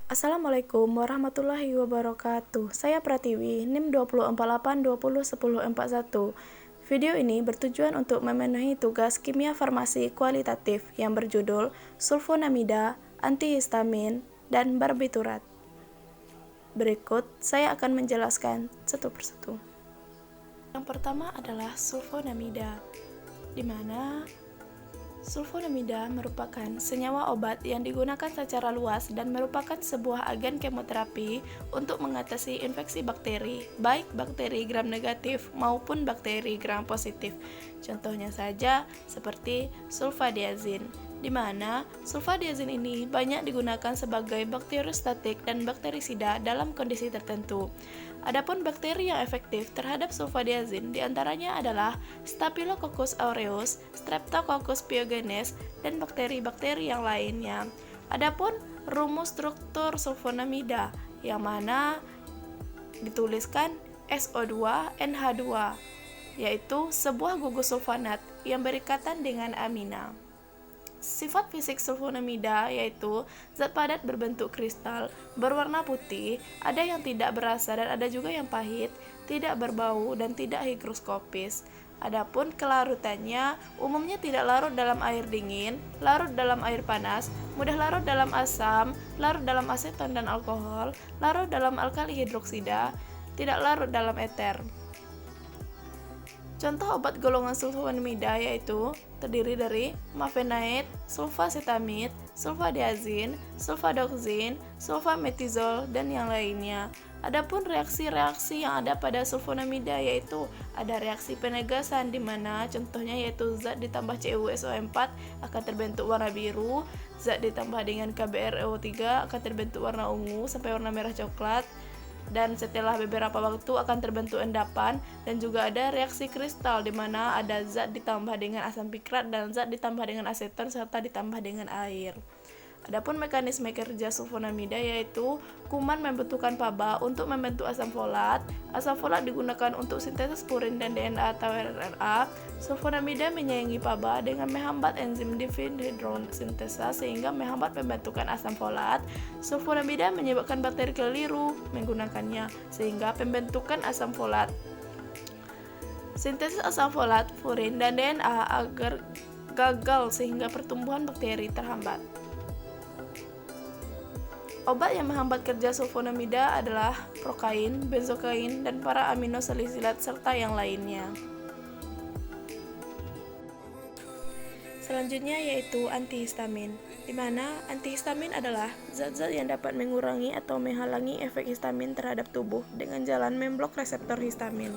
Assalamualaikum warahmatullahi wabarakatuh. Saya Pratiwi, NIM 248201041. Video ini bertujuan untuk memenuhi tugas kimia farmasi kualitatif yang berjudul sulfonamida, antihistamin, dan barbiturat. Berikut saya akan menjelaskan satu persatu. Yang pertama adalah sulfonamida, di mana sulfonamida merupakan senyawa obat yang digunakan secara luas dan merupakan sebuah agen kemoterapi untuk mengatasi infeksi bakteri, baik bakteri gram negatif maupun bakteri gram positif. Contohnya saja seperti sulfadiazin, di mana sulfadiazin ini banyak digunakan sebagai bakteriostatik dan bakterisida dalam kondisi tertentu. Adapun bakteri yang efektif terhadap sulfadiazin diantaranya adalah Staphylococcus aureus, Streptococcus pyogenes, dan bakteri-bakteri yang lainnya. Adapun rumus struktur sulfonamida yang mana dituliskan SO2NH2, yaitu sebuah gugus sulfonat yang berikatan dengan amina. Sifat fisik sulfonamida yaitu zat padat berbentuk kristal, berwarna putih, ada yang tidak berasa dan ada juga yang pahit, tidak berbau dan tidak higroskopis. Adapun kelarutannya umumnya tidak larut dalam air dingin, larut dalam air panas, mudah larut dalam asam, larut dalam aseton dan alkohol, larut dalam alkali hidroksida, tidak larut dalam eter. Contoh obat golongan sulfonamida yaitu terdiri dari mafenate, sulfacetamide, sulfadiazin, sulfadoxin, sulfametizol, dan yang lainnya. Adapun reaksi-reaksi yang ada pada sulfonamida yaitu ada reaksi penegasan di mana contohnya yaitu zat ditambah CuSO4 akan terbentuk warna biru, zat ditambah dengan KBrO3 akan terbentuk warna ungu sampai warna merah coklat, dan setelah beberapa waktu akan terbentuk endapan, dan juga ada reaksi kristal di mana ada zat ditambah dengan asam pikrat dan zat ditambah dengan aseton serta ditambah dengan air. Adapun mekanisme kerja sulfonamida yaitu kuman membutuhkan PABA untuk membentuk asam folat. Asam folat digunakan untuk sintesis purin dan DNA atau RNA. Sulfonamida menyaingi PABA dengan menghambat enzim dihydrogenase sintesa sehingga menghambat pembentukan asam folat. Sulfonamida menyebabkan bakteri keliru menggunakannya sehingga pembentukan asam folat. Sintesis asam folat, purin, dan DNA agar gagal sehingga pertumbuhan bakteri terhambat. Obat yang menghambat kerja sulfonamida adalah prokain, benzokain, dan para aminosalisilat serta yang lainnya. Selanjutnya yaitu antihistamin, di mana antihistamin adalah zat-zat yang dapat mengurangi atau menghalangi efek histamin terhadap tubuh dengan jalan memblok reseptor histamin.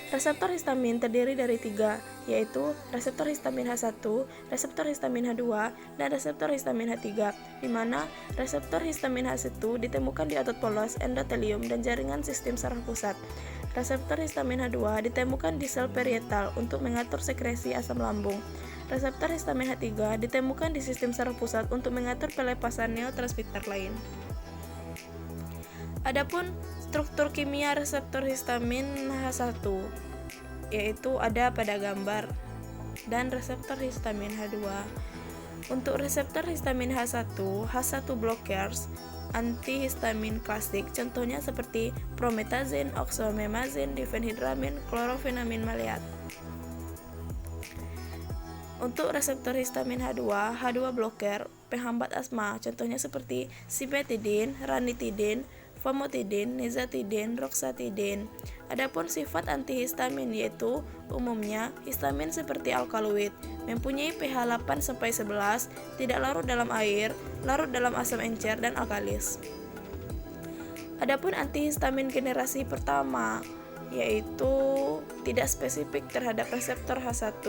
Reseptor histamin terdiri dari 3, yaitu reseptor histamin H1, reseptor histamin H2, dan reseptor histamin H3, di mana reseptor histamin H1 ditemukan di otot polos, endotelium, dan jaringan sistem saraf pusat. Reseptor histamin H2 ditemukan di sel parietal untuk mengatur sekresi asam lambung. Reseptor histamin H3 ditemukan di sistem saraf pusat untuk mengatur pelepasan neurotransmitter lain. Adapun struktur kimia reseptor histamin H1 yaitu ada pada gambar, dan reseptor histamin H2. Untuk reseptor histamin H1 blockers antihistamin klasik contohnya seperti promethazine, oxymemazine, difenhidramin, chlorpheniramine maleat. Untuk reseptor histamin H2 blocker penghambat asma contohnya seperti cimetidine, ranitidine, famotidine, nizatidine, roxatidine. Adapun sifat antihistamin yaitu umumnya histamin seperti alkaloid, mempunyai pH 8-11, tidak larut dalam air, larut dalam asam encer dan alkalis. Adapun antihistamin generasi pertama yaitu tidak spesifik terhadap reseptor H1.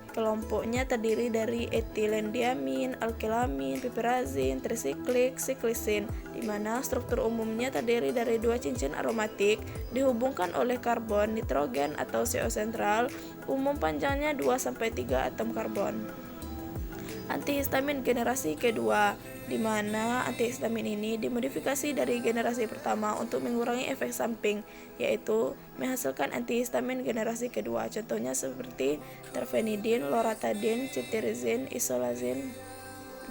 Kelompoknya terdiri dari etilendiamin, alkylamin, piperazin, trisiklik, siklisin, di mana struktur umumnya terdiri dari 2 cincin aromatik dihubungkan oleh karbon, nitrogen atau CO sentral, umum panjangnya 2-3 atom karbon. Antihistamin generasi kedua, di mana antihistamin ini dimodifikasi dari generasi pertama untuk mengurangi efek samping, yaitu menghasilkan antihistamin generasi kedua. Contohnya seperti terfenidin, loratadin, cetirizin, isolazin,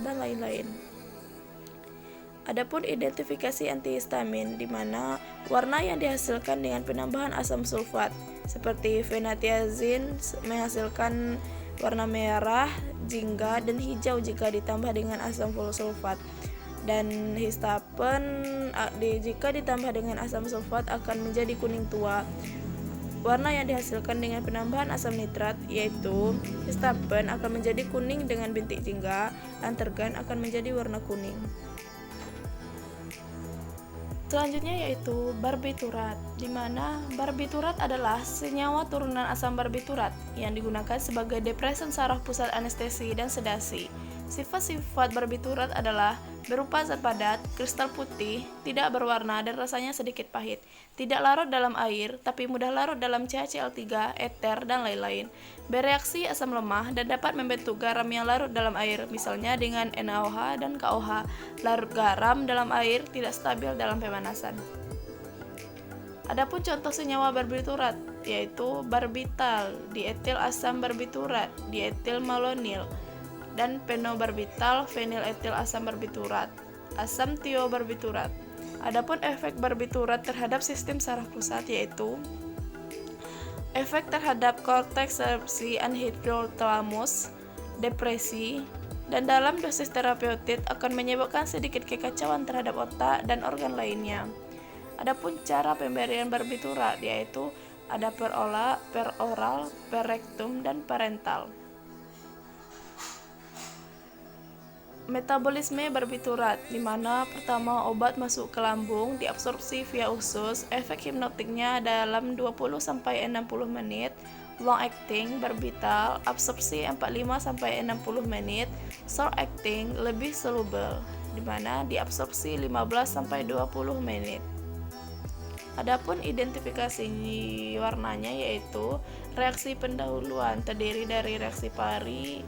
dan lain-lain. Adapun identifikasi antihistamin, di mana warna yang dihasilkan dengan penambahan asam sulfat, seperti fenatiazin menghasilkan warna merah, jingga, dan hijau jika ditambah dengan asam sulfat. Dan histapen jika ditambah dengan asam sulfat akan menjadi kuning tua. Warna yang dihasilkan dengan penambahan asam nitrat, yaitu histapen, akan menjadi kuning dengan bintik jingga, antergan akan menjadi warna kuning. Selanjutnya yaitu barbiturat, di mana barbiturat adalah senyawa turunan asam barbiturat yang digunakan sebagai depresan saraf pusat anestesi dan sedasi. Sifat-sifat barbiturat adalah berupa zat padat, kristal putih, tidak berwarna dan rasanya sedikit pahit, tidak larut dalam air tapi mudah larut dalam CaCl3, eter, dan lain-lain. Bereaksi asam lemah dan dapat membentuk garam yang larut dalam air, misalnya dengan NaOH dan KOH. Larut garam dalam air tidak stabil dalam pemanasan. Adapun contoh senyawa barbiturat yaitu barbital, dietil asam barbiturat, dietil malonil, dan penobarbital, feniletil asam barbiturat, asam tiobarbiturat. Adapun efek barbiturat terhadap sistem saraf pusat yaitu efek terhadap korteks serebsi anhidrotalamus, depresi, dan dalam dosis terapeutik akan menyebabkan sedikit kekacauan terhadap otak dan organ lainnya. Adapun cara pemberian barbiturat yaitu ada per oral, per rektum, dan parental. Metabolisme barbiturat, di mana pertama obat masuk ke lambung, diabsorpsi via usus, efek hipnotiknya dalam 20-60 menit, long acting barbital, absorpsi 45-60 menit, short acting lebih soluble, di mana diabsorpsi 15-20 menit. Adapun identifikasi warnanya yaitu reaksi pendahuluan terdiri dari reaksi pari,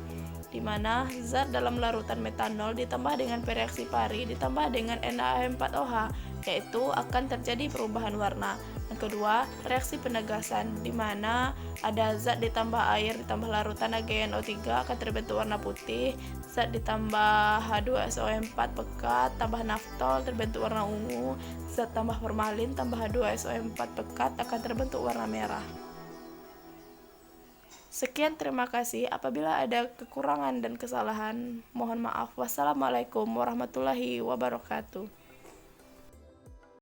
di mana zat dalam larutan metanol ditambah dengan pereaksi pari ditambah dengan NaH4OH, yaitu akan terjadi perubahan warna. Yang kedua, reaksi penegasan, di mana ada zat ditambah air ditambah larutan AgNO3 akan terbentuk warna putih, zat ditambah H2SO4 pekat tambah naftol terbentuk warna ungu, zat tambah formalin tambah H2SO4 pekat akan terbentuk warna merah. Sekian, terima kasih. Apabila ada kekurangan dan kesalahan, mohon maaf. Wassalamualaikum warahmatullahi wabarakatuh.